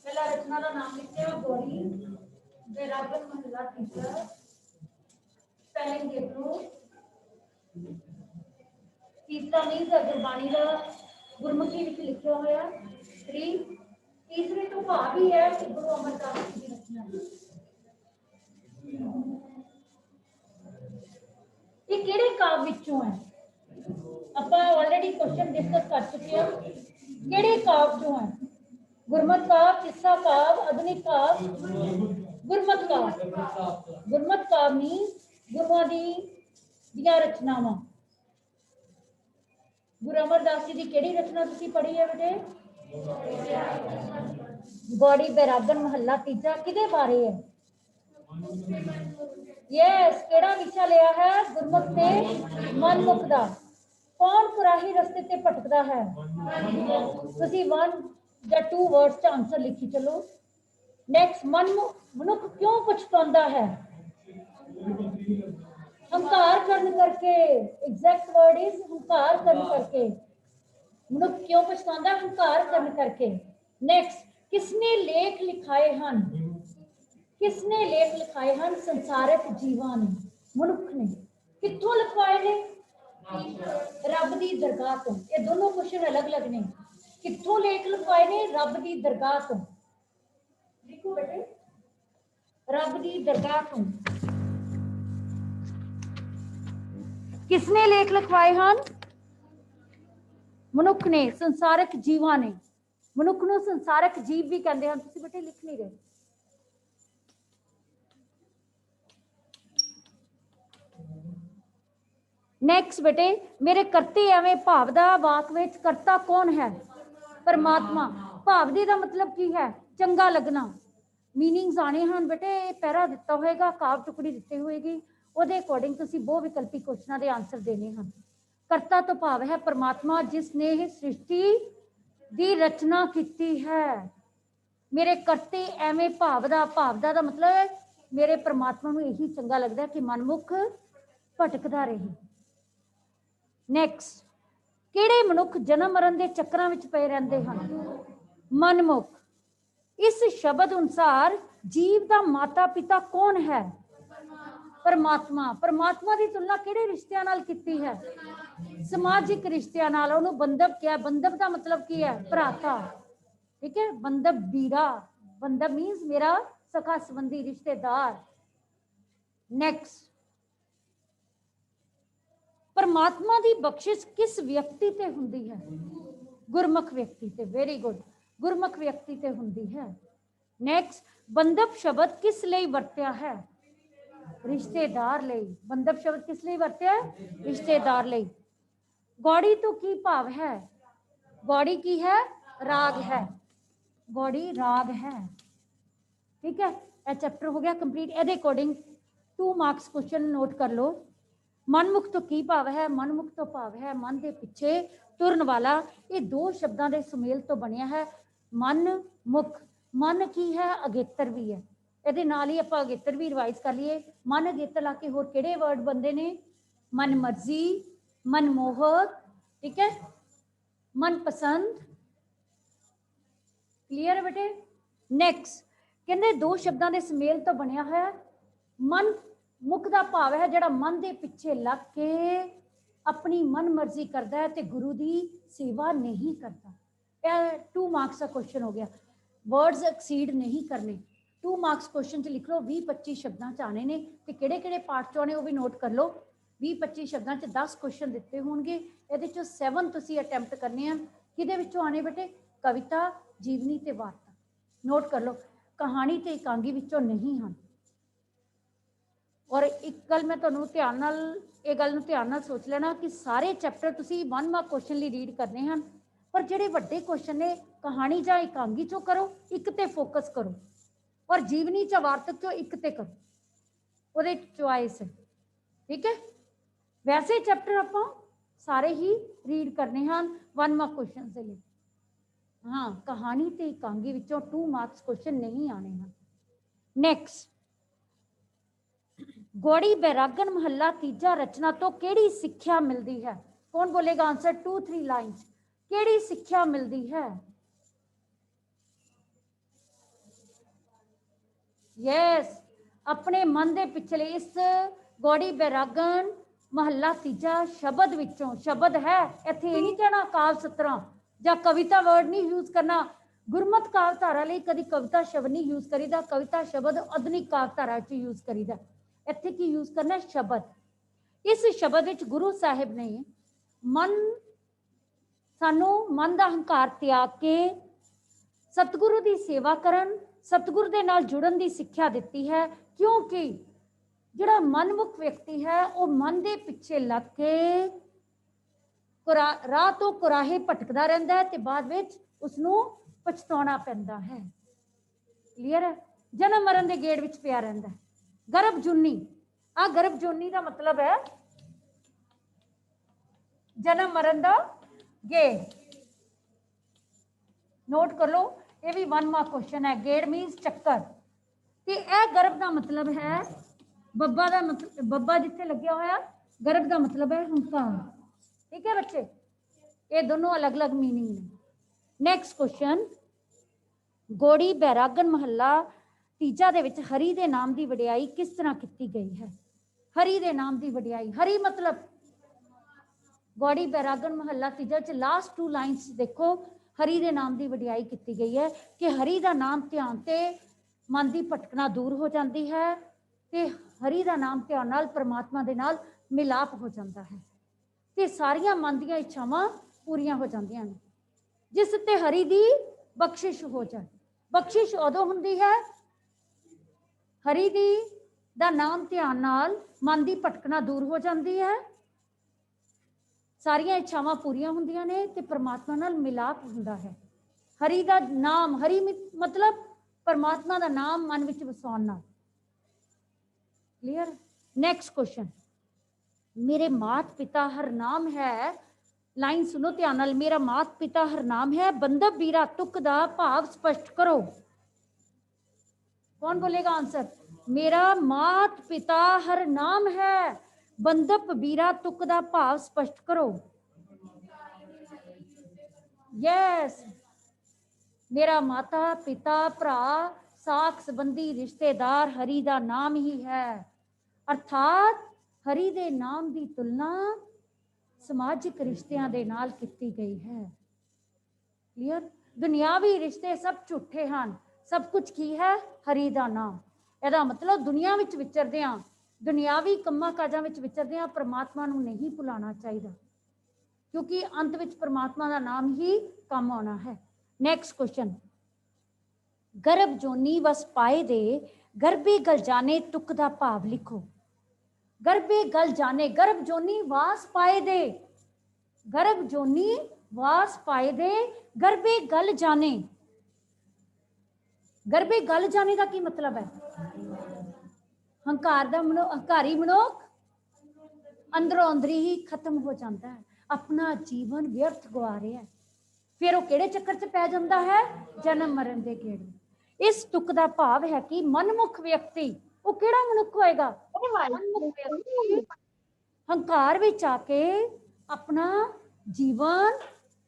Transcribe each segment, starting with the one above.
पहला रचना का नाम लिखते हैं गौरी बेरागन महला तीसरा स्पेलिंग देख लो तीसरा मीन गुरबाणी का गुरमुखी विच लिखा होया तीसरे तो भाव ही है कि गुरु अमरदास जी की रचना ये किहड़े काव्य विचों है ਆਪਾਂ ऑलरेडी क्वेश्चन डिस्कस कर चुके हैं किहड़े काव्य चों है गुरमत काव्य किस्सा काव्य आधुनिक काव्य गुरमत काव्य मीन गुरुआं दी रचनावां गुरु अमरदास जी की किहड़ी रचना तुसीं पढ़ी है बेटे गौड़ी बैरागन महला तीजा किहदे बारे है यस केड़ा विषय लिया है गुरमुख ते मनमुख दा कौन कुराही रस्ते ते भटकदा है तुसीं 1 या 2 वर्ड्स च आंसर लिखी चलो नेक्स्ट मनुख क्यों पछतांदा है हंकार करन करके एग्जैक्ट वर्ड इज हंकार करन करके मनुख क्यों पछतांदा हंकार करन करके नेक्स्ट किसने लेख लिखाए हैं संसारिक जीवां ने मनुख ने कित्थों लिखवाए ने रब दी दरगाह तो ये दोनों क्वेश्चन अलग अलग ने कित्थों लेख लिखवाए ने रब दी दरगाह तो लिखो बेटे रब दी दरगाह तो किसने लेख लिखवाए हैं मनुख ने संसारिक जीवां ने मनुख नूं संसारिक जीव भी कहते हैं तुसीं बेटे लिख नहीं रहे नेक्स्ट बेटे मेरे करते एवें भाव दा वाक विच करता कौन है परमात्मा भाव दी दा मतलब की है चंगा लगना मीनिंग्स आने हैं बेटे पैरा दिता होएगा काव टुकड़ी दिते होएगी ਉਹਦੇ ਅਕੋਰਡਿੰਗ ਤੁਸੀਂ ਬਹੁ ਵਿਕਲਪੀ ਕੁਐਸਚਨਾਂ ਦੇ ਆਨਸਰ ਦੇਣੇ ਹਨ ਕਰਤਾ ਤੋਂ ਭਾਵ ਹੈ परमात्मा जिसने ही सृष्टि ਦੀ ਰਚਨਾ ਕੀਤੀ ਹੈ ਮੇਰੇ ਕਰਤੇ ਐਵੇਂ ਭਾਵ ਦਾ ਦਾ ਮਤਲਬ ਹੈ ਮੇਰੇ परमात्मा ਨੂੰ ਇਹੀ ਚੰਗਾ ਲੱਗਦਾ ਕਿ ਮਨਮੁਖ ਭਟਕਦਾ ਰਹੇ ਨੈਕਸਟ ਕਿਹੜੇ ਮਨੁੱਖ ਜਨਮ ਮਰਨ ਦੇ ਚੱਕਰਾਂ ਵਿੱਚ ਪਏ ਰਹਿੰਦੇ ਹਨ ਮਨਮੁਖ ਇਸ ਸ਼ਬਦ ਅਨੁਸਾਰ ਜੀਵ ਦਾ ਮਾਤਾ ਪਿਤਾ ਕੌਣ ਹੈ परमात्मा की तुलना किहड़े रिश्तियां नाल कीती है समाजिक रिश्तियां नाल उन्होंने बंधव क्या बंधव का मतलब की है भराता ठीक है बंधव बीरा बंधव मीन्स मेरा सखा संबंधी रिश्तेदार नेक्स्ट परमात्मा की बख्शिश किस व्यक्ति ते हुंदी है गुरमुख व्यक्ति ते वेरी गुड गुरमुख व्यक्ति ते हुंदी है नेक्स्ट बंधव शब्द किस लिए वरत्या है रिश्तेदार ले बंधव शब्द किस लिए वरत्या है रिश्तेदार ले गौड़ी तो की भाव है गौड़ी की है राग है गौड़ी राग है ठीक है यह चैप्टर हो गया कंप्लीट ए अकॉर्डिंग 2 मार्क्स क्वेश्चन नोट कर लो मनमुख तो की भाव है मनमुख तो भाव है मन के पिछे तुरन वाला ये 2 शब्दों के सुमेल तो बनया है मन मुख मन की है अगेतर भी है ਇਹਦੇ ਨਾਲ ਹੀ ਆਪਾਂ ਅਗੇਤਰ ਵੀ ਰਿਵਾਈਜ਼ ਕਰ ਲਈਏ ਮਨ ਅਗੇਤਰ ਲਾ ਕੇ ਹੋਰ ਕਿਹੜੇ ਵਰਡ ਬੰਦੇ ਨੇ ਮਨ ਮਰਜ਼ੀ ਮਨਮੋਹਕ ਠੀਕ ਹੈ ਮਨਪਸੰਦ ਕਲੀਅਰ ਹੈ ਬੇਟੇ ਨੈਕਸਟ ਕਹਿੰਦੇ 2 ਸ਼ਬਦਾਂ ਦੇ ਸਮੇਲ ਤੋਂ ਬਣਿਆ ਹੋਇਆ ਮਨ ਮੁਖ ਦਾ ਭਾਵ ਹੈ ਜਿਹੜਾ ਮਨ ਦੇ ਪਿੱਛੇ ਲੱਗ ਕੇ ਆਪਣੀ ਮਨ ਮਰਜ਼ੀ ਕਰਦਾ ਹੈ ਤੇ ਗੁਰੂ ਦੀ ਸੇਵਾ ਨਹੀਂ ਕਰਦਾ ਇਹ 2 ਮਾਰਕਸ ਦਾ ਕੁਐਸਚਨ ਹੋ ਗਿਆ वर्ड्स एक्सीड नहीं करने 2 मार्क्स क्वेश्चन च लिख लो 20-25 शब्दों च आने ने ते किहड़े पार्ट च आने वो भी नोट कर लो 20-25 शब्दों च 10 क्वेश्चन दिते होंगे ये 7 तुसीं अटैम्प्ट करने हैं किहदे विचों आने बेटे कविता जीवनी ते वार्ता नोट कर लो कहानी ते एकांगी विचों नहीं हैं और एक गल मैं तुहानूं ध्यान नाल ये गल नूं ध्यान नाल सोच लेना कि सारे चैप्टर तुसीं 1 मार्क क्वेश्चन लई रीड करने हैं पर जिहड़े वड्डे क्वेश्चन ने कहानी जां एकांगी चों करो एक ते फोकस करो और जीवनी च वार्तक चो एक ते करो ਉਹਦੇ चॉइस है ठीक है वैसे चैप्टर आप सारे ही रीड करने हैं 1 मार्क क्वेश्चन से ले हाँ कहानी ते एकांगी विचों 2 मार्क्स क्वेश्चन नहीं आने हैं नैक्सट गौड़ी बैरागन महला तीजा रचना तो केड़ी सिक्ख्या मिलती है कौन बोलेगा आंसर 2-3 लाइन्स केड़ी सिक्ख्या मिलती है यस, अपने मन दे पिछले इस गौड़ी बैरागन महला तीजा शब्द विचों, शब्द है इत्थे ये नहीं कहना काल सतरां ਜਾਂ कविता वर्ड नहीं यूज करना। गुरमत काल धारा ਲਈ कभी कविता शब्द नहीं यूज करीदा, कविता शब्द आधुनिक काल धारा च यूज करीदा। ਇੱਥੇ ਕੀ यूज करना शब्द। इस शब्द ਵਿੱਚ गुरु साहिब ने मन सानू मन ਦਾ ਹੰਕਾਰ ਤਿਆਗ ਕੇ सतगुरु ਦੀ सेवा करन, सतगुरु ਦੇ ਨਾਲ जुड़न ਦੀ ਸਿੱਖਿਆ ਦਿੱਤੀ है। क्योंकि ਜਿਹੜਾ मनमुख व्यक्ति है वो मन ਦੇ ਪਿੱਛੇ ਲੱਗ ਕੇ ਰਾਹ ਤੋਂ ਕੁਰਾਹੇ ਭਟਕਦਾ ਰਹਿੰਦਾ ਹੈ ਤੇ ਬਾਅਦ ਵਿੱਚ ਉਸਨੂੰ ਪਛਤਾਉਣਾ ਪੈਂਦਾ ਹੈ। ਕਲੀਅਰ ਹੈ? ਜਨਮ ਮਰਨ ਦੇ ਗੇੜ ਵਿੱਚ ਪਿਆ ਰਹਿੰਦਾ ਹੈ। ਗਰਭ ਜੁਨੀ, ਆ ਗਰਭ ਜੁਨੀ ਦਾ ਮਤਲਬ ਹੈ ਜਨਮ ਮਰਨ ਦਾ ਗੇੜ। ਨੋਟ ਕਰ ਲਓ, ਇਹ ਵੀ 1 ਮਾਰਕ क्वेश्चन है। ਗੇੜ ਮੀਨਸ ਚੱਕਰ ਤੇ ਇਹ ਗਰਭ ਦਾ ਮਤਲਬ ਹੈ ਬੱਬਾ ਦਾ ਮਤਲਬ, ਬੱਬਾ ਜਿੱਥੇ ਲੱਗਿਆ ਹੋਇਆ, ਗਰਭ ਦਾ ਮਤਲਬ ਹੈ ਹੰਕਾਰ। ठीक है बच्चे, ये दोनों अलग अलग मीनिंग ने। नेक्स्ट क्वेश्चन, गौड़ी बैरागन महला तीजा दे विच हरि दे नाम दी वडियाई किस तरह की गई है? हरि दे नाम दी वडियाई, हरि मतलब गौड़ी बैरागन महला तीजा च लास्ट 2 लाइन्स देखो, हरि दे नाम दी वडियाई की गई है कि हरि दा नाम ध्यान ते मन दी भटकना दूर हो जाती है ते हरि दा नाम ध्यान नाल परमात्मा दे नाल मिलाप हो जाता है ਤੇ ਸਾਰੀਆਂ ਮਨ ਦੀਆਂ ਇੱਛਾਵਾਂ ਪੂਰੀਆਂ ਹੋ ਜਾਂਦੀਆਂ ਨੇ। ਜਿਸ ਤੇ ਹਰੀ ਦੀ ਬਖਸ਼ਿਸ਼ ਹੋ ਜਾਏ। ਬਖਸ਼ਿਸ਼ ਉਦੋਂ ਹੁੰਦੀ ਹੈ ਹਰੀ ਦੀ ਦਾ ਨਾਮ ਧਿਆਨ ਨਾਲ ਮਨ ਦੀ ਭਟਕਣਾ ਦੂਰ ਹੋ ਜਾਂਦੀ ਹੈ, ਸਾਰੀਆਂ ਇੱਛਾਵਾਂ ਪੂਰੀਆਂ ਹੁੰਦੀਆਂ ਨੇ ਤੇ ਪਰਮਾਤਮਾ ਨਾਲ ਮਿਲਾਪ ਹੁੰਦਾ ਹੈ। ਹਰੀ ਦਾ ਨਾਮ, ਹਰੀ ਮਤਲਬ ਪਰਮਾਤਮਾ ਦਾ ਨਾਮ ਮਨ ਵਿੱਚ ਵਸਾਉਣ ਨਾਲ। ਕਲੀਅਰ? ਨੈਕਸਟ क्वेश्चन, मेरे मात पिता हर नाम है, लाइन सुनो ध्यान नाल, मेरा मात पिता हर नाम है, बंदब बीरा तुक दा भाव स्पष्ट करो। कौन बोलेगा आंसर? मेरा मात पिता हर नाम है, बंदब बीरा तुक दा भाव स्पष्ट करो। यस, मेरा माता पिता भरा साख संबंधी रिश्तेदार हरि दा नाम ही है। अर्थात हरि दे नाम की तुलना समाजिक रिश्तियां दे नाल की गई है। क्लियर? दुनियावी रिश्ते सब झूठे हैं, सब कुछ की है हरि दा नाम। ਇਹਦਾ मतलब दुनिया विच विचरदे हां, दुनियावी ਕੰਮਾਂ ਕਾਜਾਂ ਵਿੱਚ ਵਿਚਰਦੇ ਹਾਂ, परमात्मा ਨੂੰ नहीं भुलाना चाहिए क्योंकि अंत विच परमात्मा का नाम ही काम आना है। नेक्स्ट क्वेश्चन, गर्भ जोनी वस पाए दे गर्भे गल जाने तुक दा भाव लिखो। गर्भे गल जाने, गर्भ जोनी वास पाए दे, गर्भ जोनी वास पाए दे, गर्भे गल जाने। गर्भे गल जाने का की मतलब है? हंकार दा हंकारी मनुख अंदरों अंदरी ही खत्म हो जाता है, अपना जीवन व्यर्थ गवा रहा है। फिर वो किहड़े चक्कर च पै जाता है? जन्म मरण दे गेड़। इस तुक दा भाव है कि मनमुख व्यक्ति वो किहड़ा मनुख होएगा? मनमुख व्यक्ति हंकार विच आके अपना जीवन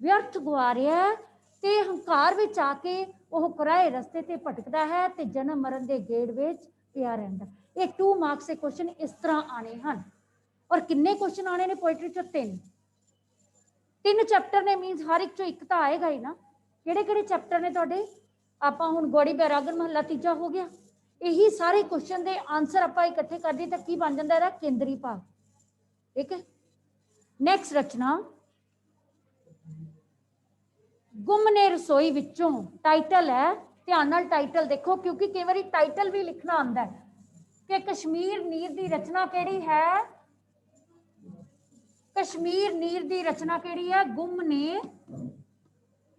व्यर्थ गवा रहा है ते हंकार विच आके वह कुराए रस्ते ते भटकदा है ते जन्म मरण दे गेड़ विच पिया रहिंदा। ये 2 मार्क्स के क्वेश्चन इस तरह आने हैं। और किन्ने क्वेश्चन आने ने पोइट्री च? 3 चैप्टर ने, मीनस हर एक चो एक तो आएगा ही ना। किहड़े-किहड़े चैप्टर ने तुहाडे? आपां हुण गौड़ी बैरागन महला तीजा हो गया, यही सारे क्वेश्चन के आंसर आप इकट्ठे कर दिए तो की बन जाता है? केंद्री भाग। ठीक है। नैक्सट रचना, गुम ने रसोई विचों, टाइटल है, ध्यान नाल टाइटल देखो क्योंकि कई बार टाइटल भी लिखना आंदा है कि कश्मीर नीर की रचना केड़ी है? कश्मीर नीर की रचना केड़ी है? गुम ने।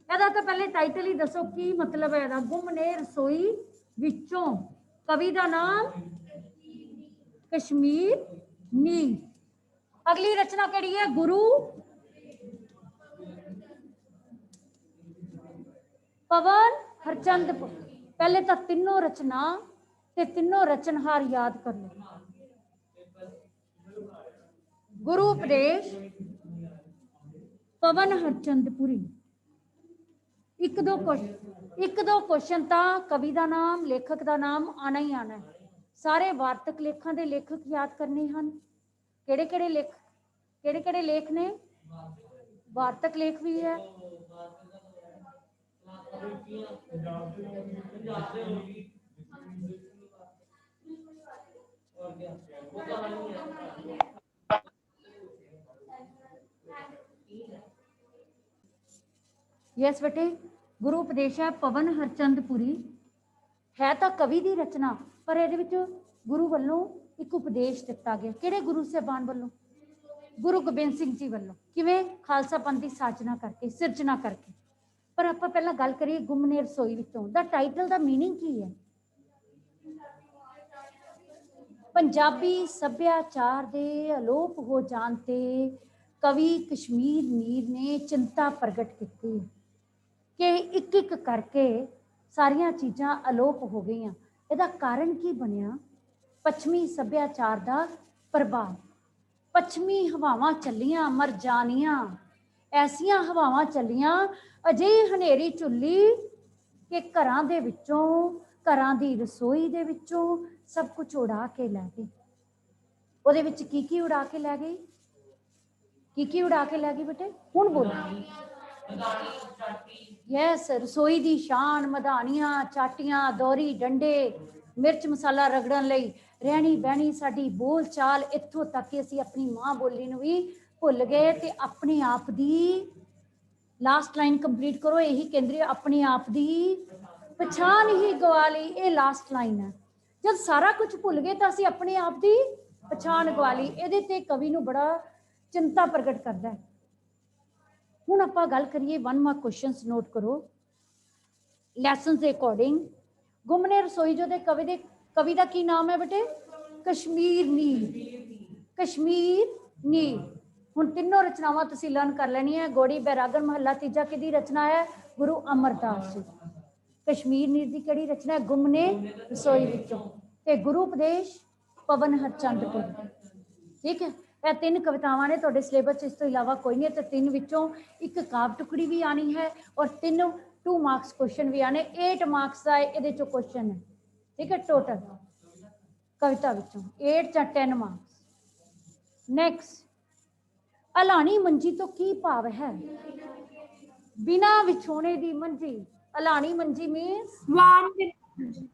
ਇਹਦਾ तो पहले टाइटल ही दसो की मतलब है ਇਹਦਾ? गुम ने रसोई विचों, कवि का नाम कश्मीर नीर। अगली रचना केड़ी है? गुरु पवन हरचंद। पहले तो तीनों रचना ते तीनों रचनहार याद कर लो। गुरु उपदेश, पवन हरचंदपुरी। ਇੱਕ ਦੋ क्वेश्चन ਤਾਂ कवि का नाम लेखक का नाम आना ही आना है। सारे वार्तक लेखों के लेखक याद करने हैं। किहड़े लेख ने? वार्तक लेख भी है। यस बेटे, गुरु उपदेश है पवन हरचंदपुरी है तो कवि की रचना, पर ये गुरु वालों एक उपदेश दिता गया। किहड़े गुरु साहबान वालों? गुरु गोबिंद सिंह जी वालों। किवें? खालसा पंथ की साजना करके, सिरजना करके। पर आपां पहला गल करिए गुमने रसोई विचों दा टाइटल दा मीनिंग की है? पंजाबी सभ्याचार दे अलोप हो जाण ते कवि कश्मीर मीर ने चिंता प्रगट की कि एक एक करके सारिया चीज़ां अलोप हो गई। इसका कारण की बनया? पश्चिमी सभ्याचार का प्रभाव। पश्चिमी हवावां चलियां मर जानियां, ऐसियां हवावां चलियां अजिही हनेरी झुल्ली कि घरां दे विचों, घरां दी रसोई दे विचों सब कुछ उड़ा के लै गई। उहदे विच की उड़ा के लै गई? की उड़ा के लै गई बेटे? हुण बोलो। यस, रसोई दी शान, मधानियां, चाटियां, दौरी, डंडे, मिर्च मसाला रगड़न लई, रहनी बहनी साडी बोल चाल, इत्थों तक कि असीं अपनी मां बोली नूं भी भुल गए ते अपने आप दी लास्ट लाइन कंप्लीट करो। यही केंद्रीय अपने आप दी पछाण ही गवा ली। ये लास्ट लाइन है। जब सारा कुछ भुल गए तो असीं अपने आप दी पछाण गवा ली। इहदे ते कवि नूं बड़ा चिंता प्रगट करता है। हुण आपां गल करिए 1 मार्क क्वेश्चनस नोट करो लैसनस के अकॉर्डिंग। गुमने रसोई जो दे कवि का की नाम है बेटे? कश्मीर नीर। कश्मीर नीर। हुण तीनों रचनावां तुसीं लर्न कर लैनी है। गौड़ी बैरागन महला तीजा किहदी रचना है? गुरु अमरदास जी। कश्मीर नीर की किहड़ी रचना है? गुमने रसोई विचों। ते गुरु उपदेश पवन हरचंदपुरी। ठीक है, यह 3 कवितावां ने तुहाडे सिलेबस इस तो इलावा कोई नहीं है। तो 3 विचों एक काव टुकड़ी भी आनी है और 3 2 मार्क्स क्वेश्चन भी आने। 8 मार्क्स का ये क्वेश्चन है। ठीक है, टोटल कविता विचों 8 या 10 मार्क्स। नेक्स्ट, अलाणी मंजी तो की भाव है? बिना विछोने दी मंजी। अलाणी मंजी मीन्स वान दी मंजी।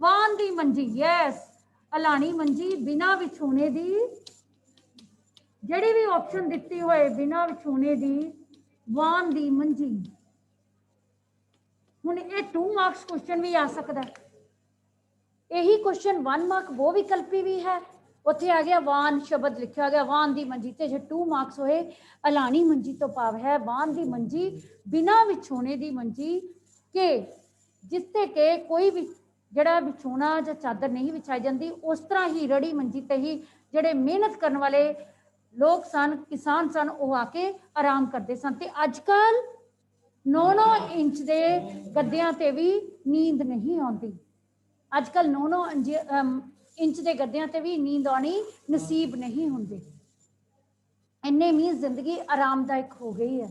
वान दी मंजी। यस, अलाणी मंजी बिना विछोने दी। जिहड़ी भी ऑप्शन दिती होए बिना विछोने दी वान दी मंजी। हुण ये 2 मार्क्स क्वेश्चन भी आ सकता है। यही क्वेश्चन 1 मार्क वो विकल्पी भी है। उत्थे आ गया वान शब्द लिखा गया वान दी मंजी ते जे 2 मार्क्स होए अलाणी मंजी तो भाव है वान दी मंजी बिना विछोने दी मंजी के जिसते के कोई भी जड़ा विछोना या चादर नहीं विछाई जाती। उस तरह ही रड़ी मंजी ते ही जड़े मेहनत करने वाले लोग सन, किसान सन, वो आके आराम करते सन। ते अजकल 9-9 इंच के गद्दियां ते भी नींद नहीं आती। अजकल 9-9 इंच के गद्दियां ते भी नींद आनी नसीब नहीं होंदी। इन्ने मीन जिंदगी आरामदायक हो गई है।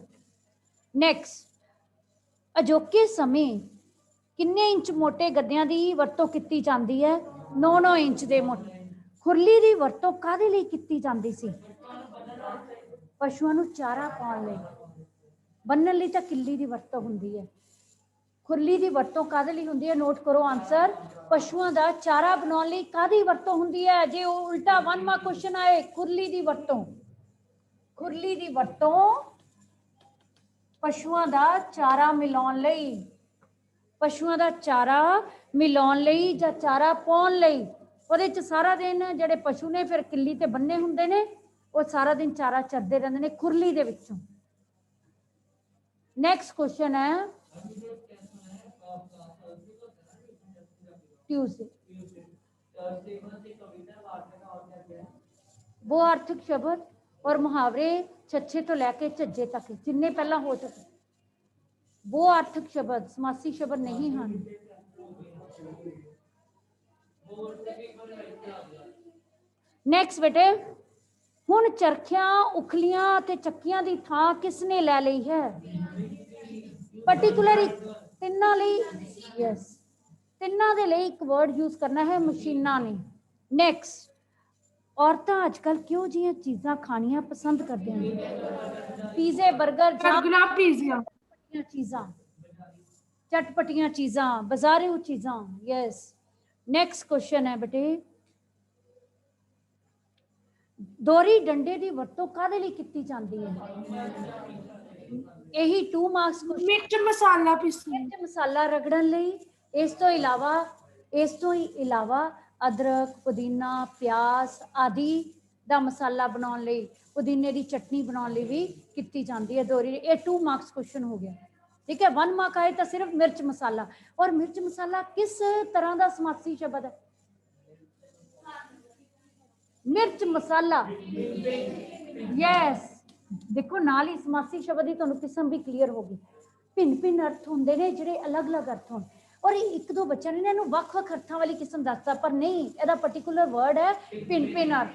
नैक्सट, अजोके समय किन्ने इंच मोटे गद्दियां की वरतों की जाती है? 9-9 इंच के मोटे। खुरली की वरतों काहदे लई कीती जाती सी? पशुओं नूं चारा पाउण लई। बन्नण लई तां किल्ली की वरतों हुंदी है। खुरली की वरतों काहदे लई हुंदी है? नोट करो आंसर। पशुओं का चारा बनाउण लई काहदी वरतों हुंदी है? जे उल्टा 1 मार्क क्वेश्चन आए खुरली की वरतों। खुरली की वरतों पशुओं का चारा मिलाउण लई। पशुओं का चारा मिलाउण लई जां चारा पाउण लई। ਉਹਦੇ ਚ सारा दिन ਜਿਹੜੇ पशु ने फिर किल्ली ते बन्ने हुंदे ने वो सारा दिन चारा चरदे रहंदे ने खुरली दे विचों। नैक्सट क्वेश्चन है ट्यूसडे। वो आर्थिक शब्द और मुहावरे छच्छे तो लैके झज्जे तक जिन्ने पहला हो सके वो आर्थिक शब्द समासी शब्द नहीं हैं। नैक्सट बेटे, हुण चरखियां उखलियां ते चक्कियां दी थां किसने लै लई है? पर्टिकुलर तिन्ना ਲਈ यस तिन्ना ਦੇ ਲਈ ਇੱਕ ਵਰਡ ਯੂਜ਼ ਕਰਨਾ ਹੈ ਮਸ਼ੀਨਾਂ ਨੇ। ਨੈਕਸਟ, ਔਰਤਾਂ ਅੱਜ ਕੱਲ ਕਿਉਂ ਜਿਹੀਆਂ ਚੀਜ਼ਾਂ ਖਾਣੀਆਂ ਪਸੰਦ ਕਰਦੀਆਂ ਨੇ? ਪੀਜ਼ੇ, 버ਗਰ, बर्गर पिज्जा ਚੀਜ਼ਾਂ, चटपटियां चीज़ां, बाजारू चीज़ां। यस, नेक्स्ट क्वेश्चन है बेटे, दोहरी डंडे की वरतों काहदे लई कीती जांदी है? यही 2 मार्क्स क्वेश्चन। मिर्च मसाला पीसने, मिर्च मसाला रगड़न लई, इस तो इलावा अदरक, पुदीना, प्याज आदि दा मसाला बनाउण लई, पुदीने की चटनी बनाउण लई भी कीती जांदी है दोहरी। ये 2 मार्क्स क्वेश्चन हो गया। ठीक है, 1 मार्क आए तो सिर्फ मिर्च मसाला। और मिर्च मसाला किस तरह का समासी शब्द है? मिर्च मसाला, यस। देखो नाल ही समासी शब्द की तुहानूं किस्म भी क्लीयर होगी। भिन्न भिन्न अर्थ होंदे ने जिहड़े अलग अलग अर्थ होण, और एक दो बच्चों ने इन्हूं वख-वख अर्थां वाली किस्म दसता, पर नहीं, इहदा पर्टिकुलर वर्ड है भिन्न भिन्न अर्थ।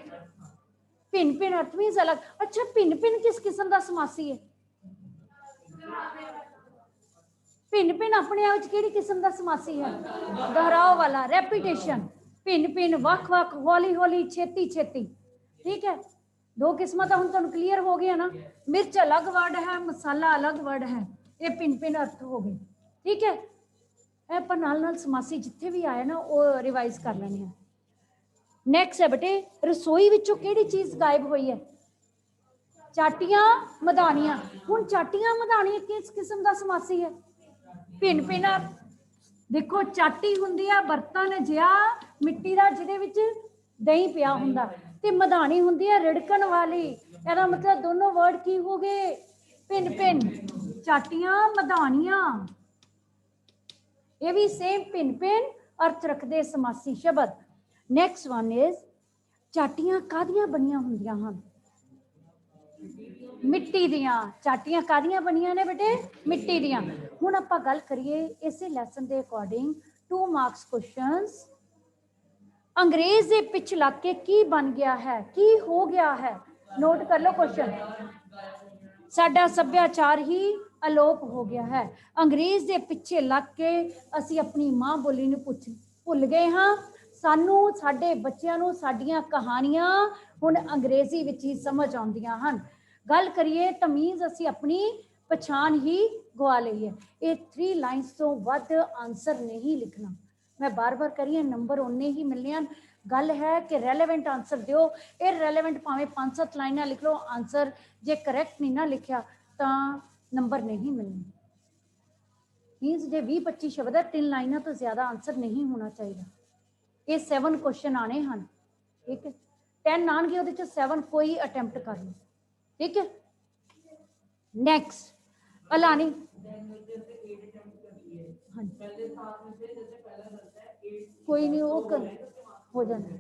भिन्न भिन्न अर्थ मीनस अलग। अच्छा, भिन्न भिन्न किस किस्म का समासी है? भिन्न भिन्न अपने आप किहड़ी किस्म का समासी है? दोहराव वाला, रेपिटेशन। भिन्न भिन्न, वख वख, हौली हौली, छेती छेती। ठीक है, 2 किस्म तो हुण तुहानूं क्लीयर हो गया ना। मिर्च अलग वर्ड है, मसाला अलग वर्ड है, ये भिन्न भिन्न अर्थ हो गए। ठीक है, पर नाल नाल समासी जिथे भी आए ना वो रिवाइज कर लेने हैं। नैक्सट है बेटे, रसोई विचों किहड़ी चीज़ गायब हुई है? चाटियां, मधानियां। हुण चाटियां मधानियां किस किस्म का समासी है? भिन्न भिन्न अर्थ। देखो, चाटी हुंदी आ बर्तन जिहा मिट्टी का जिहदे विच दही पिया हुंदा, ते मधानी हुंदी है रिड़कण वाली। इहदा मतलब दोनों वर्ड की हो गए? भिन्न भिन्न। चाटियां, मधानियां, ये भी सेम भिन्न भिन्न अर्थ रखते समासी शब्द। नैक्सट वन इज, चाटियां कादियां बनियां हुंदियां हन? मिट्टी दियां। चाटियां कादियां बनियां ने बेटे? मिट्टी दियां। हुण आपां गल करिए इसे लैसन के अकॉर्डिंग 2 मार्क्स क्वेश्चंस। अंग्रेज दे पिछ लग के की बन गया है, की हो गया है? नोट कर लो क्वेश्चन। साडा सभ्याचार ही अलोप हो गया है। अंग्रेज दे पिछे लग के असी अपनी माँ बोली नूं भुल गए हाँ। सानू साडे बच्चिआं नूं साडीआं कहानियां हुण अंग्रेजी विच ही समझ आउंदियां हन। गल करिए तो मीनस असी अपनी पछाण ही गवा लई है। ये 3 लाइन्स तो वध आंसर नहीं लिखना। मैं बार बार करिए, नंबर उन्ने ही मिलने हैं। गल है कि रेलेवेंट आंसर दिओ। इररेलेवेंट भावें 5-7 लाइनां लिख लो, आंसर जे करैक्ट नहीं ना लिखिया तो नंबर नहीं मिलने। मीनस जे 20-25 शब्द है, 3 लाइनां तो ज़्यादा आंसर नहीं होना चाहिए। ये 7 क्वेश्चन आने हैं। ठीक है, 10 आएंगे, वो 7 कोई अटैम्प्ट कर लो। ठीक है, नैक्सट अलानी। हाँ, कोई नहीं, वो हो जाना।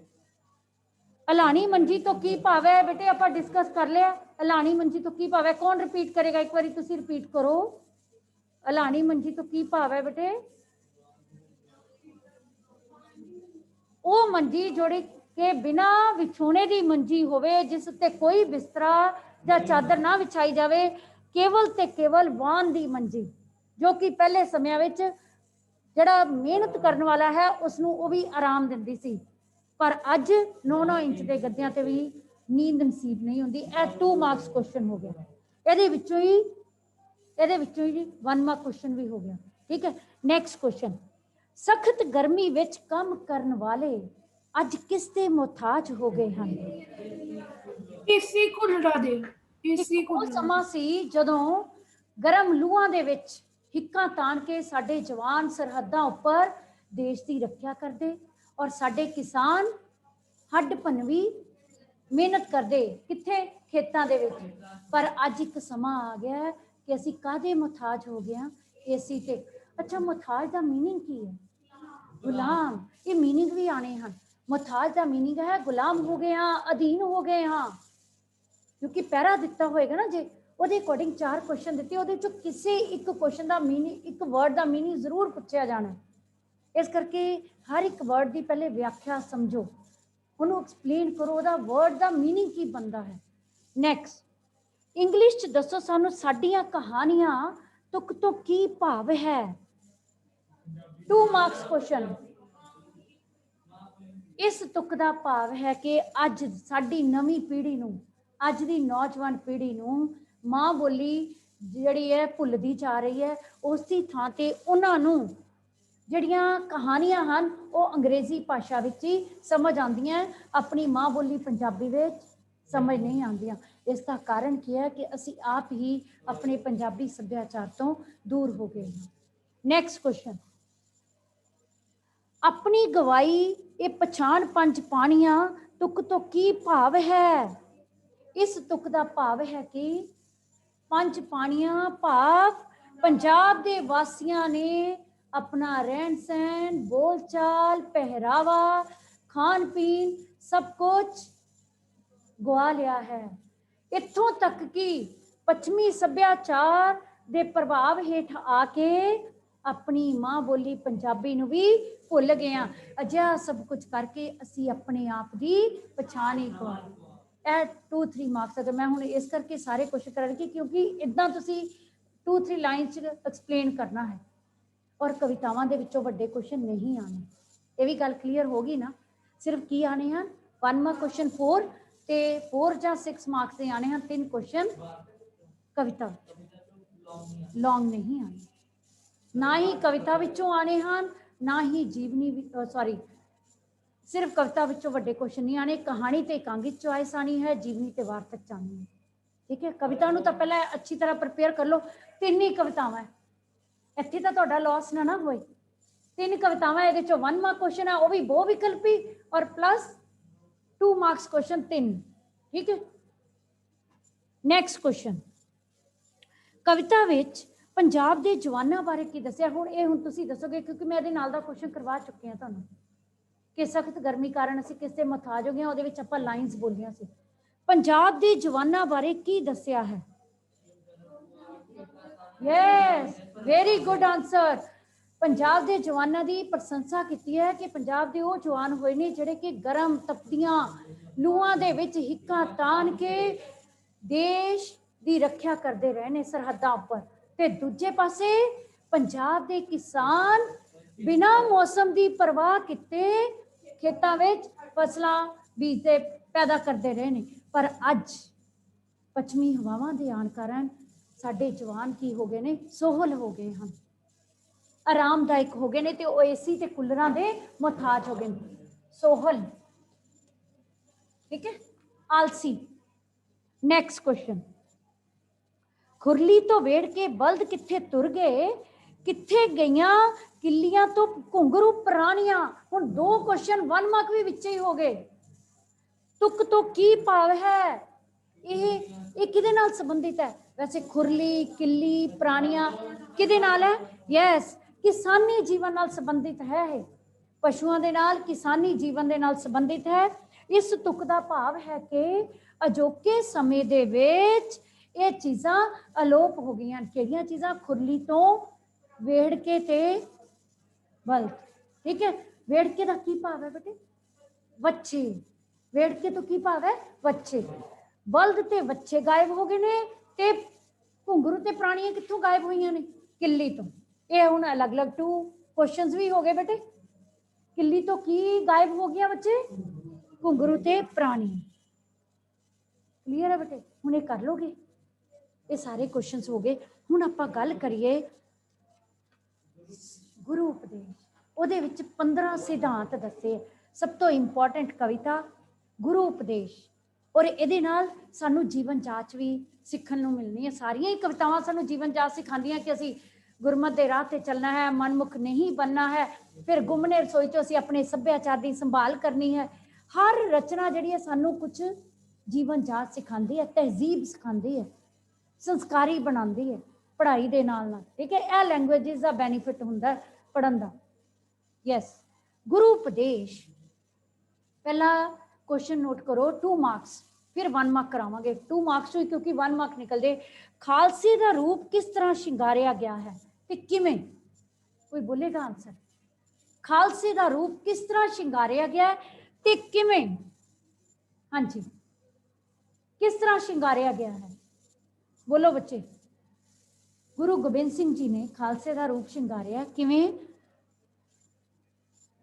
अलानी मंजी तो की भाव है बेटे? आप डिस्कस कर लिया। अलानी मंजी तो की भाव है? कौन रिपीट करेगा? एक बार तुसी रिपीट करो। अलानी मंजी तो की भाव है बेटे? वो मंजी जोड़ी के बिना विछोने की मंजी होवे, जिस ते कोई बिस्तरा या चादर ना विछाई जावे, केवल ते केवल वान दी मंजी, जो कि पहले समय विच जिहड़ा मेहनत करने वाला है उसनूं वो भी आराम दिंदी सी, पर अज 9-9 इंच के गद्दियां ते भी नींद नसीब नहीं होंदी। 2 मार्क्स क्वेश्चन हो गया। ਇਹਦੇ ਵਿੱਚੋਂ ਹੀ 1 मार्क क्वेश्चन भी हो गया। ठीक है, नैक्सट क्वेश्चन, सख्त गर्मी विच काम करने वाले अज किस दे मोहताज हो गए हैं? एसी कूलर दे। एसी कूलर समा सी जदों गरम लूहां दे विच हिक्कां ताण के साडे जवान सरहदां उपर देश की रक्षा करते और साडे किसान हड्ड भनवी मेहनत करते कित्थे? खेतां दे विच। पर अज एक समा आ गया है कि असी काहदे मुहताज हो गए हैं? एसी ते। अच्छा, मुहताज का मीनिंग की है? गुलाम। ये मीनिंग भी आने हैं। मुहताज का मीनिंग है गुलाम हो गए हाँ, अधीन हो गए हाँ। क्योंकि पहरा दिता होएगा ना, जे ਉਹਦੇ ਅਕੋਰਡਿੰਗ 4 क्वेश्चन दिते, ਉਹਦੇ ਚੋਂ ਕਿਸੇ ਇੱਕ क्वेश्चन ਦਾ मीनिंग, ਇੱਕ वर्ड ਦਾ मीनिंग ਜ਼ਰੂਰ ਪੁੱਛਿਆ ਜਾਣਾ। ਇਸ ਕਰਕੇ ਹਰ ਇੱਕ वर्ड ਦੀ ਪਹਿਲੇ ਵਿਆਖਿਆ ਸਮਝੋ, ਉਹਨੂੰ ਐਕਸਪਲੇਨ ਕਰੋ, ਉਹਦਾ वर्ड ਦਾ मीनिंग ਕੀ ਬਣਦਾ ਹੈ। ਨੈਕਸਟ, ਇੰਗਲਿਸ਼ ਚ ਦੱਸੋ ਸਾਨੂੰ ਸਾਡੀਆਂ ਕਹਾਣੀਆਂ तुक तो की भाव है। 2 मार्क्स क्वेश्चन। इस तुक का भाव है कि अज साडी नवी पीढ़ी नूं, अज दी नौजवान पीढ़ी नूं मां बोली जिहड़ी है भुलदी जा रही है। उस दी थां ते उन्हां नूं ਜਿਹੜੀਆਂ ਕਹਾਣੀਆਂ ਹਨ ਉਹ ਅੰਗਰੇਜ਼ੀ ਭਾਸ਼ਾ ਵਿੱਚ ਹੀ ਸਮਝ ਆਉਂਦੀਆਂ, ਆਪਣੀ ਮਾਂ ਬੋਲੀ ਪੰਜਾਬੀ ਵਿੱਚ ਸਮਝ ਨਹੀਂ ਆਉਂਦੀਆਂ। ਇਸ ਦਾ ਕਾਰਨ ਕੀ ਹੈ ਕਿ ਅਸੀਂ ਆਪ ਹੀ ਆਪਣੇ ਪੰਜਾਬੀ ਸੱਭਿਆਚਾਰ ਤੋਂ ਦੂਰ ਹੋ ਗਏ ਹਾਂ। ਨੈਕਸਟ ਕੁਐਸਚਨ, ਆਪਣੀ ਗਵਾਈ ਇਹ ਪਛਾਣ ਪੰਜ ਪਾਣੀਆਂ ਤੁਕ ਤੋਂ ਕੀ ਭਾਵ ਹੈ। ਇਸ ਤੁਕ ਦਾ ਭਾਵ ਹੈ ਕਿ ਪੰਜ ਪਾਣੀਆਂ ਭਾਵ ਪੰਜਾਬ ਦੇ ਵਾਸੀਆਂ ਨੇ अपना रहन सहन, बोलचाल, पहरावा, खान पीन सब कुछ गुआ लिया है। इत्थों तक कि पश्चिमी सभ्याचार दे प्रभाव हेठ आके अपनी मां बोली पंजाबी नूं भी भुल गए हैं। अजिहा सब कुछ करके असी अपने आप की पछाण ही गवा ली। 2-3 मार्क्स अगर मैं हुण इस करके सारे क्वेश्चन करा रही क्योंकि इदां तुसीं 2-3 लाइन च एक्सप्लेन करना है और कवितावां दे विचों वड्डे क्वेश्चन नहीं आने। ये भी गल क्लीयर होगी ना। सिर्फ की आने हैं 1 मार्क क्वेश्चन 4 ते 4 ਜਾਂ 6 मार्क्स से आने हैं 3 क्वेश्चन कविता लॉन्ग नहीं आने। ना ही कविता विचों आने हैं ना ही जीवनी सॉरी सिर्फ कविता विचों वड्डे क्वेश्चन नहीं आने। कहानी ते एकांगी चॉइस आनी है, जीवनी ते वार्तक आनी है। ठीक है, कविता नूं तां पहले अच्छी तरह प्रिपेयर कर लो। 3 ही कवितावां ਇੱਥੇ ਤਾਂ ਤੁਹਾਡਾ ਲॉस ਨਾ ਹੋਏ। 3 ਕਵਿਤਾਵਾਂ ਇਹਦੇ ਚੋਂ 1 ਮਾਰਕ क्वेश्चन है, ਉਹ ਵੀ ਬਹੁ ਵਿਕਲਪੀ और प्लस 2 मार्क्स क्वेश्चन 3। ठीक है, नैक्सट क्वेश्चन, कविता विच पंजाब ਦੇ जवानों बारे की दसिया। हुण ਇਹ ਹੁਣ ਤੁਸੀਂ ਦੱਸੋਗੇ क्योंकि मैं ਇਹਦੇ ਨਾਲ ਦਾ क्वेश्चन करवा चुकी ਹਾਂ ਤੁਹਾਨੂੰ कि सख्त गर्मी कारण ਅਸੀਂ किस ਦੇ ਮੁਹਤਾਜ ਹੋ ਗਏ। ਉਹਦੇ ਵਿੱਚ ਆਪਾਂ ਲਾਈਨਸ ਬੋਲੀਆਂ ਸੀ। पंजाब ਦੇ जवानों बारे की दसिया है। Yes, very good answer. Punjab के जवानों की प्रशंसा की है कि पंजाब के वो जवान हुए ने जिहड़े कि गर्म तपतियां लूआं दे विच हिक्कां तान के देश की रक्षा करते रहे ने सरहदां पर। ते दूजे पासे पंजाब के किसान बिना मौसम की परवाह किते खेतां विच फसलां बीजते पैदा करते रहे ने। पर अज पश्चिमी हवावां दे आण कारण साडे जवान की हो गए ने, सोहल हो गए हैं, आरामदायक हो गए ने ते ओ एसी ते कूलरां दे मुहताज हो गए ने। सोहल, ठीक है, आलसी। नैक्सट क्वेश्चन, खुरली तो वेड़ के बल्द किथे तुर गए, किथे गईयां किलियां तो घुंघरू प्राणियां। हुण 2 क्वेश्चन 1 मार्क भी विच ही हो गए। तुक तो की भाव है, ये किदे नाल संबंधित है। वैसे खुरली किली प्राणियां किदे नाल है। यस, किसानी जीवन नाल संबंधित है। पशुओं दे नाल किसानी जीवन दे नाल संबंधित है। इस तुक दा भाव है कि अजोके समय दे विच ये चीज़ां अलोप हो गई। किहड़ियां चीज़ां, खुरली तो वेड़के ते बल्द। ठीक है, वेड़के दा की भाव है बेटे, बच्चे। वेड़के तो की भाव है, बच्चे। बल्द ते बच्चे गायब हो गए ने ते घुंघरू ते प्राणियां कित्थों गायब हुई ने, किली तो। ये हुण अलग अलग 2 क्वेश्चंस भी हो गए बेटे। किली तो की गायब हो गया बच्चे, घुंघरू ते प्राणी। क्लीयर है बेटे, हुण ये कर लोगे। ये सारे क्वेश्चंस हो गए। हुण आपां गल करिए गुरु उपदेश। ਉਹਦੇ ਵਿੱਚ 15 सिद्धांत दसे। सब तो इंपॉर्टेंट कविता गुरु उपदेश और ਇਹਦੇ ਨਾਲ ਸਾਨੂੰ जीवन जाच भी सीखण ਨੂੰ मिलनी है। सारियां ही कवितावां ਸਾਨੂੰ जीवन जाच सिखांदियां कि ਅਸੀਂ गुरमत के राह ते चलना है, मनमुख नहीं बनना है, फिर गुमने रसोई चो ਅਸੀਂ अपने सभ्याचार की संभाल करनी है। हर रचना जिहड़ी है सानू कुछ जीवन जाच सिखांदी है, तहजीब सिखांदी है, संस्कारी बनाती है पढ़ाई दे नाल। ठीक है, यह लैंग्वेजिज का बैनीफिट हुंदा पढ़न का। यस, गुरु उपदेश पहला क्वेश्चन नोट करो 2 मार्क्स, फिर 1 मार्क करावांगे। 2 मार्क्स हुई क्योंकि 1 मार्क निकलते। खालसे का रूप किस तरह शिंगारिया गया है ते किवें, कोई बोलेगा आंसर। खालसे का रूप किस तरह शिंगारिया गया है ते किवें। हाँ जी, किस तरह शिंगारिया गया है, बोलो बच्चे। ਗੁਰੂ ਗੋਬਿੰਦ ਸਿੰਘ ਜੀ ਨੇ ਖਾਲਸੇ ਦਾ ਰੂਪ ਸ਼ਿੰਗਾਰਿਆ ਕਿਵੇਂ?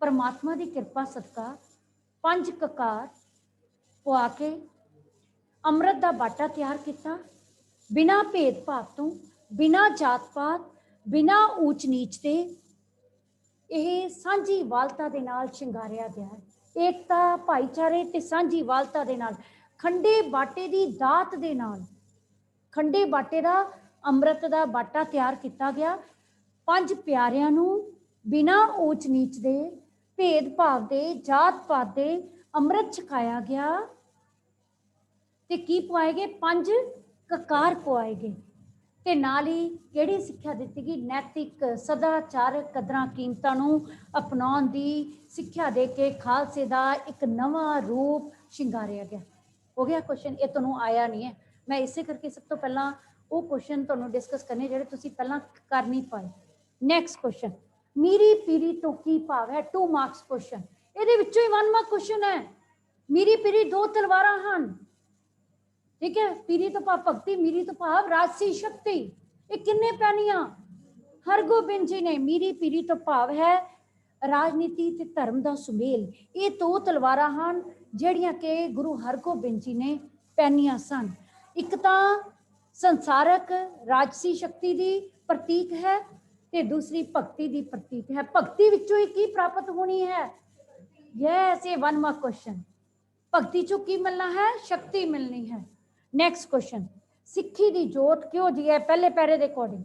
परमात्मा की कृपा सदका 5 ककार पवा के अमृत का बाटा तैयार किया, बिना भेदभाव तो, बिना जात पात, बिना ऊच नीच के यह सांझी वालता दे नाल शिंगारिया गया है। एकता भाईचारे ते सांझी वालता दे नाल खंडे बाटे की दात दे नाल खंडे बाटे का अमृत का बाटा तैयार किया गया। 5 प्यारियां नूं बिना ऊच नीच दे भेदभाव दे जात पात दे अमृत छकाया गया ते की पवाए गए? 5 ककार पवाए गए। ते नाल ही किहड़ी सिक्ख्या दित्ती गई? नैतिक सदाचारक कदरां कीमतां नूं अपनाउण दी सिक्ख्या दे के खालसे दा एक नवां रूप शिंगारिया गया। हो गया क्वेश्चन? ये तुहानूं आया नहीं है, मैं इसे करके सब तो पहला वो क्वेश्चन तुहानूं डिस्कस करने जिहड़े तुसीं पहलां कर नहीं पाए। नैक्सट क्वेश्चन, मीरी पीरी तो की भाव है? 2 मार्क्स क्वेश्चन, ये 1 मार्क क्वेश्चन है। मीरी पीरी 2 तलवारां हन, ठीक है। पीरी तो भाव भगती, मीरी तो भाव राजसी शक्ति। ये किन्ने पैनियां? हरगोबिंद जी ने। मीरी पीरी तो भाव है राजनीति ते धर्म का सुमेल। ये 2 तलवारां हन जिहड़ियां के गुरु हरगोबिंद जी ने पैनियां सन। एक तां संसारक राजसी शक्ति की प्रतीक है ते दूसरी भक्ति की प्रतीक है। भक्ति विचों ही की प्राप्त होनी है? यस, ये 1 मार्क क्वेश्चन। भक्ति चो की मिलना है? शक्ति मिलनी है। नैक्सट क्वेश्चन, सिक्खी दी जोत क्यों जी है? पहले पैरे दे अकॉर्डिंग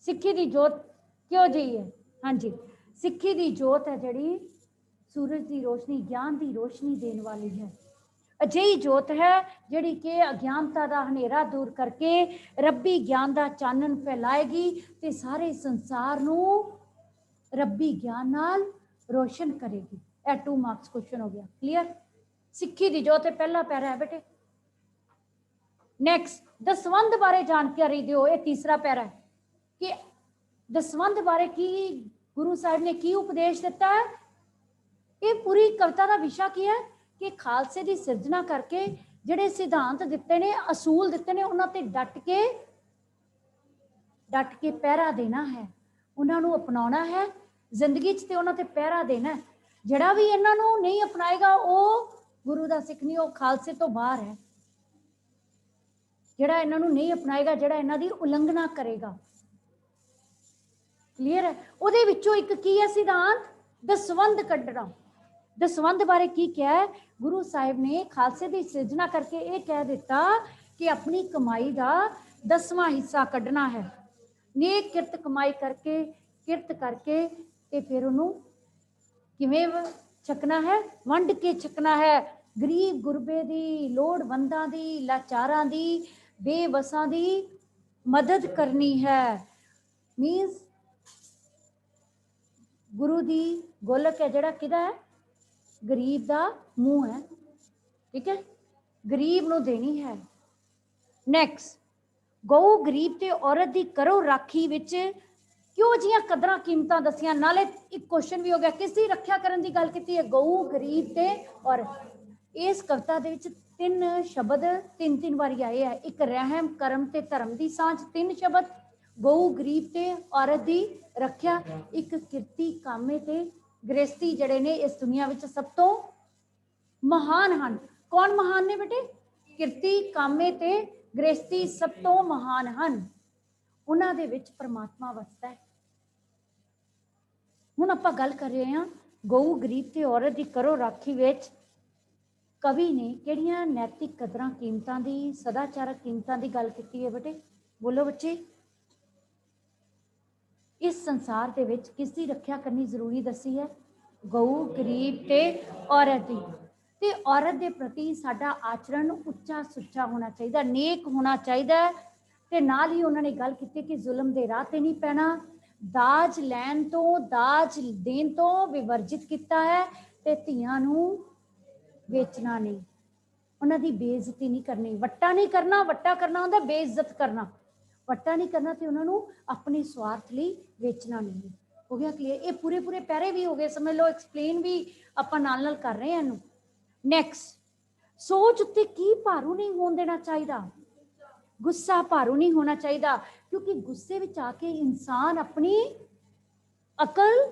सिक्खी दी जोत क्यों जी है? हाँ जी, सिक्खी दी जोत है जिहड़ी सूरज की रोशनी, ज्ञान की रोशनी देने वाली है। अजिही जोत है जिहड़ी कि अज्ञानता का हनेरा दूर करके रब्बी ज्ञान का चानन फैलाएगी ते सारे संसार नूं रब्बी ज्ञान नाल रोशन करेगी। यह 2 मार्क्स क्वेश्चन हो गया। क्लियर? सिक्खी दी जोत पहला पैरा है बेटे। नैक्सट, दसवंध बारे जानकारी दिओ। ये तीसरा पैरा है कि दसवंध बारे की गुरु साहिब ने की उपदेश दिता है। ये पूरी कविता का विषय की है कि खालसे की सिरजना करके जिहड़े सिद्धांत दिते ने, असूल दिते ने, उन्हां ते डट के पहरा देना है, उन्हां नूं अपनाउणा है जिंदगी च, ते उन्हां ते पहरा देना है। जिहड़ा भी इन्हां नूं नहीं अपनाएगा वो गुरु दा सिख नहीं, वो खालसे तो बाहर है। जिहड़ा इन्हां नूं नहीं अपनाएगा, जिहड़ा इन्हां दी उलंघना करेगा। क्लीयर है? उहदे विचों एक की है सिद्धांत? दसवंध कड्ढना। दसवंध बारे की क्या है? गुरु साहिब ने खालसे की सिरजना करके ये कह दिता कि अपनी कमाई का 10वां हिस्सा कड्ढना है। नेक किरत कमाई करके, किरत करके ते फिर उन्होंने किवें छकना है? वंड के छकना है। गरीब गुरबे दी, लोड़वंदां दी, लाचारां दी, बेवसां दी मदद करनी है। मीनस गुरु दी गोलक है जिहड़ा किहदा है? गरीब दा मुंह है, ठीक है, गरीब नूं देनी है। नैक्सट, गऊ गरीब ते औरत दी करो राखी विच क्यों जियां कदरां कीमतां दसियां। नाले एक क्वेश्चन भी हो गया, किस दी रखिया करन दी गल कीती है? गऊ गरीब ते औरत। इस कविता दे विच 3 शब्द 3 बारी आए है। एक रहम करम ते धर्म दी सांझ, 3 शब्द। गऊ गरीब ते औरत दी रखिया। एक किरती कामे ते गृहस्थी जड़े ने इस दुनिया विच सब तो महान हन। कौन महान ने बेटे? किरती कामे ते गृहस्थी सब तो महान हन। उन्हां दे विच परमात्मा वसदा है। हुण आपां गल कर रहे हैं गऊ गरीब ते औरत दी करो राखी विच कवि ने किहड़ियां नैतिक कदरां कीमतां दी, सदाचारक कीमतां दी गल कीती है बेटे? बोलो बच्चे। इस संसार दे विच किस दी रखिया करनी जरूरी दसी है? गऊ गरीब ते औरत दी। ते औरत दे प्रति साडा आचरण उच्चा सुच्चा होना चाहिए, नेक होना चाहिए। ते नाल ही उन्होंने गल की कि जुल्म दे राह ते नहीं पैना, दाज लैन तो, दाज देन तो विवर्जित किया है, ते धीआं नूं वेचना नहीं, उन्हां दी बेइज्जती नहीं करनी। वट्टा नहीं करना, वट्टा करना हुंदा बेइज्जत करना। वट्टा नहीं करना तो उन्होंने अपने स्वार्थ लिए वेचना नहीं। हो गया क्लीयर? ये पूरे पूरे पैरे भी हो गए, समझ लो, एक्सप्लेन भी अपन नाल कर रहे हैं। नैक्सट, सोच उत्ते की भारू नहीं होने देना चाहिए, गुस्सा भारू नहीं होना चाहिए। क्योंकि गुस्से ਵਿੱਚ ਆ ਕੇ ਇਨਸਾਨ ਆਪਣੀ ਅਕਲ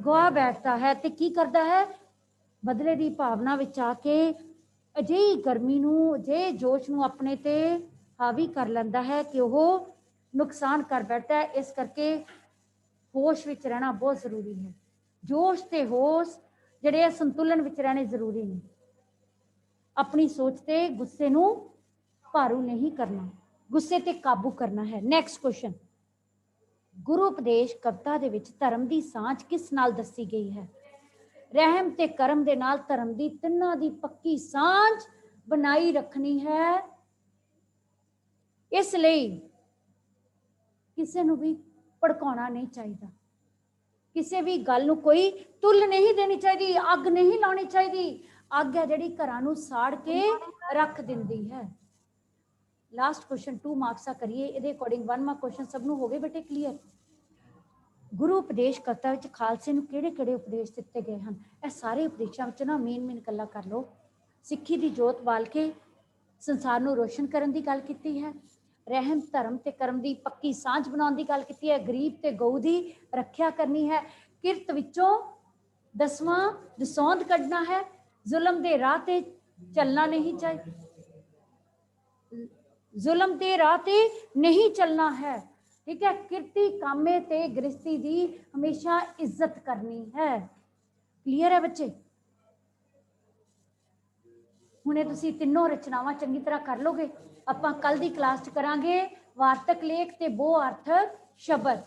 ਗਵਾ ਬੈਠਦਾ ਹੈ ਤੇ ਕੀ ਕਰਦਾ ਹੈ, ਬਦਲੇ ਦੀ ਭਾਵਨਾ ਵਿੱਚ ਆ ਕੇ ਅਜਿਹੀ ਗਰਮੀ ਨੂੰ, ਅਜਿਹੇ ਜੋਸ਼ ਨੂੰ ਆਪਣੇ ਤੇ ਹਾਵੀ ਕਰ ਲੈਂਦਾ ਹੈ ਕਿ ਉਹ ਨੁਕਸਾਨ ਕਰ ਬੈਠਦਾ ਹੈ। ਇਸ ਕਰਕੇ ਹੋਸ਼ ਵਿੱਚ ਰਹਿਣਾ ਬਹੁਤ ਜ਼ਰੂਰੀ ਹੈ। ਜੋਸ਼ ਤੇ ਹੋਸ਼ ਜਿਹੜੇ ਆ ਸੰਤੁਲਨ ਵਿੱਚ ਰਹਿਣੇ ਜ਼ਰੂਰੀ ਨੇ। ਆਪਣੀ ਸੋਚ ਤੇ ਗੁੱਸੇ ਨੂੰ ਭਾਰੂ ਨਹੀਂ ਕਰਨਾ, ਗੁੱਸੇ ਤੇ ਕਾਬੂ ਕਰਨਾ ਹੈ। ਨੈਕਸਟ ਕੁਐਸਚਨ, ਗੁਰੂ ਉਪਦੇਸ਼ ਕਵਿਤਾ ਦੇ ਵਿੱਚ ਧਰਮ ਦੀ ਸਾਂਝ ਕਿਸ ਨਾਲ ਦੱਸੀ ਗਈ ਹੈ? ਰਹਿਮ ਤੇ ਕਰਮ ਦੇ ਨਾਲ ਧਰਮ ਦੀ ਤਿੰਨਾਂ ਦੀ ਪੱਕੀ ਸਾਂਝ ਬਣਾਈ ਰੱਖਣੀ ਹੈ। ਇਸ ਲਈ ਕਿਸੇ ਨੂੰ ਵੀ ਭੜਕਾਉਣਾ ਨਹੀਂ ਚਾਹੀਦਾ, ਕਿਸੇ ਵੀ ਗੱਲ ਨੂੰ ਕੋਈ ਤੁੱਲ ਨਹੀਂ ਦੇਣੀ ਚਾਹੀਦੀ, ਅੱਗ ਨਹੀਂ ਲਾਉਣੀ ਚਾਹੀਦੀ। ਅੱਗ ਹੈ ਜਿਹੜੀ ਘਰਾਂ ਨੂੰ ਸਾੜ ਕੇ ਰੱਖ ਦਿੰਦੀ ਹੈ। ਲਾਸਟ ਕੁਐਸਚਨ 2 ਮਾਰਕਸ ਦਾ ਕਰੀਏ, ਇਹਦੇ ਅਕੋਰਡਿੰਗ 1 ਮਾਰਕ ਕੁਐਸਚਨ ਸਭ ਨੂੰ ਹੋ ਗਏ ਬੇਟੇ ਕਲੀਅਰ? ਗੁਰੂ ਉਪਦੇਸ਼ ਕਵਿਤਾ ਵਿੱਚ ਖਾਲਸੇ ਨੂੰ ਕਿਹੜੇ ਕਿਹੜੇ ਉਪਦੇਸ਼ ਦਿੱਤੇ ਗਏ ਹਨ? ਇਹ ਸਾਰੇ ਉਪਦੇਸ਼ਾਂ ਵਿੱਚ ਨਾ ਮੇਨ ਗੱਲਾਂ ਕਰ ਲਓ। ਸਿੱਖੀ ਦੀ ਜੋਤ ਬਾਲ ਕੇ ਸੰਸਾਰ ਨੂੰ ਰੋਸ਼ਨ ਕਰਨ ਦੀ ਗੱਲ ਕੀਤੀ ਹੈ। ਰਹਿਮ ਧਰਮ ਤੇ ਕਰਮ ਦੀ ਪੱਕੀ ਸਾਂਝ ਬਣਾਉਣ ਦੀ ਗੱਲ ਕੀਤੀ ਹੈ। ਗਰੀਬ ਤੇ ਗਊ ਦੀ ਰੱਖਿਆ ਕਰਨੀ ਹੈ। ਕਿਰਤ ਵਿੱਚੋਂ 10ਵਾਂ ਦਸੌਂਦ ਕੱਢਣਾ ਹੈ। ਜ਼ੁਲਮ ਦੇ ਰਾਹ ਤੇ ਚੱਲਣਾ ਨਹੀਂ ਚਾਹੀਦਾ, ਜ਼ੁਲਮ ਦੇ ਰਾਹ ਤੇ ਨਹੀਂ ਚੱਲਣਾ ਹੈ। ਠੀਕ ਹੈ। ਕਿਰਤੀ ਕਾਮੇ ਤੇ ਗ੍ਰਸਤੀ ਦੀ ਹਮੇਸ਼ਾ ਇੱਜ਼ਤ ਕਰਨੀ ਹੈ। ਕਲੀਅਰ ਹੈ ਬੱਚੇ? ਹੁਣੇ ਤੁਸੀਂ ਤਿੰਨੋਂ ਰਚਨਾਵਾਂ ਚੰਗੀ ਤਰ੍ਹਾਂ ਕਰ ਲੋਗੇ। ਆਪਾਂ ਕੱਲ ਦੀ ਕਲਾਸ 'ਚ ਕਰਾਂਗੇ ਵਾਰਤਕ ਲੇਖ ਤੇ ਬਹੁ ਅਰਥਕ ਸ਼ਬਦ।